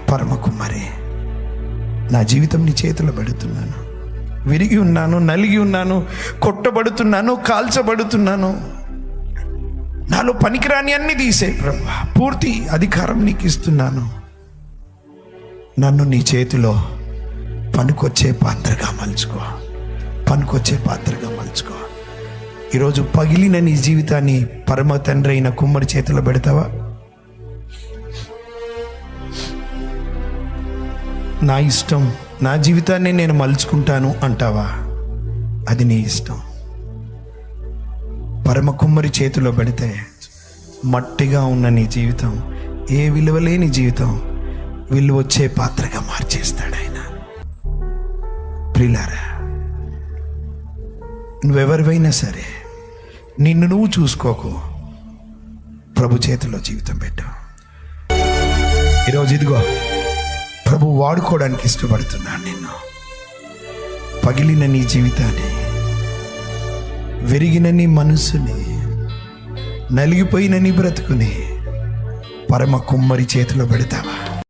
పరమ కుమ్మరి, నా జీవితం నీ చేతిలో పెడుతున్నాను. విరిగి ఉన్నాను, నలిగి ఉన్నాను, కొట్టబడుతున్నాను, కాల్చబడుతున్నాను. నాలో పనికిరాని అన్ని తీసే ప్రభువా, పూర్తి అధికారం నీకు ఇస్తున్నాను. నన్ను నీ చేతిలో పనికొచ్చే పాత్రగా మలుచుకో, పనికొచ్చే పాత్రగా మలుచుకో. ఈరోజు పగిలిన నీ జీవితాన్ని పరమ తండ్రి అయిన కుమ్మరి చేతిలో పెడతావా? నా ఇష్టం, నా జీవితాన్ని నేను మలుచుకుంటాను అంటావా? అది నీ ఇష్టం. పరమ కుమ్మరి చేతిలో పెడితే మట్టిగా ఉన్న నీ జీవితం, ఏ విలువలేని జీవితం విలువ వచ్చే పాత్రగా మార్చేస్తాడు ఆయన. ప్రియులారా, నువ్వెవరివైనా సరే నిన్ను నువ్వు చూసుకోకు, ప్రభు చేతిలో జీవితం పెట్టు. ఈరోజు ఇదిగో ప్రభు వాడుకోవడానికి ఇష్టపడుతున్నాను నిన్ను. పగిలిన నీ జీవితాన్ని, విరిగిన నీ మనసుని, నలిగిపోయిన నీ బ్రతుకుని పరమ కుమ్మరి చేతిలో పెడతావా?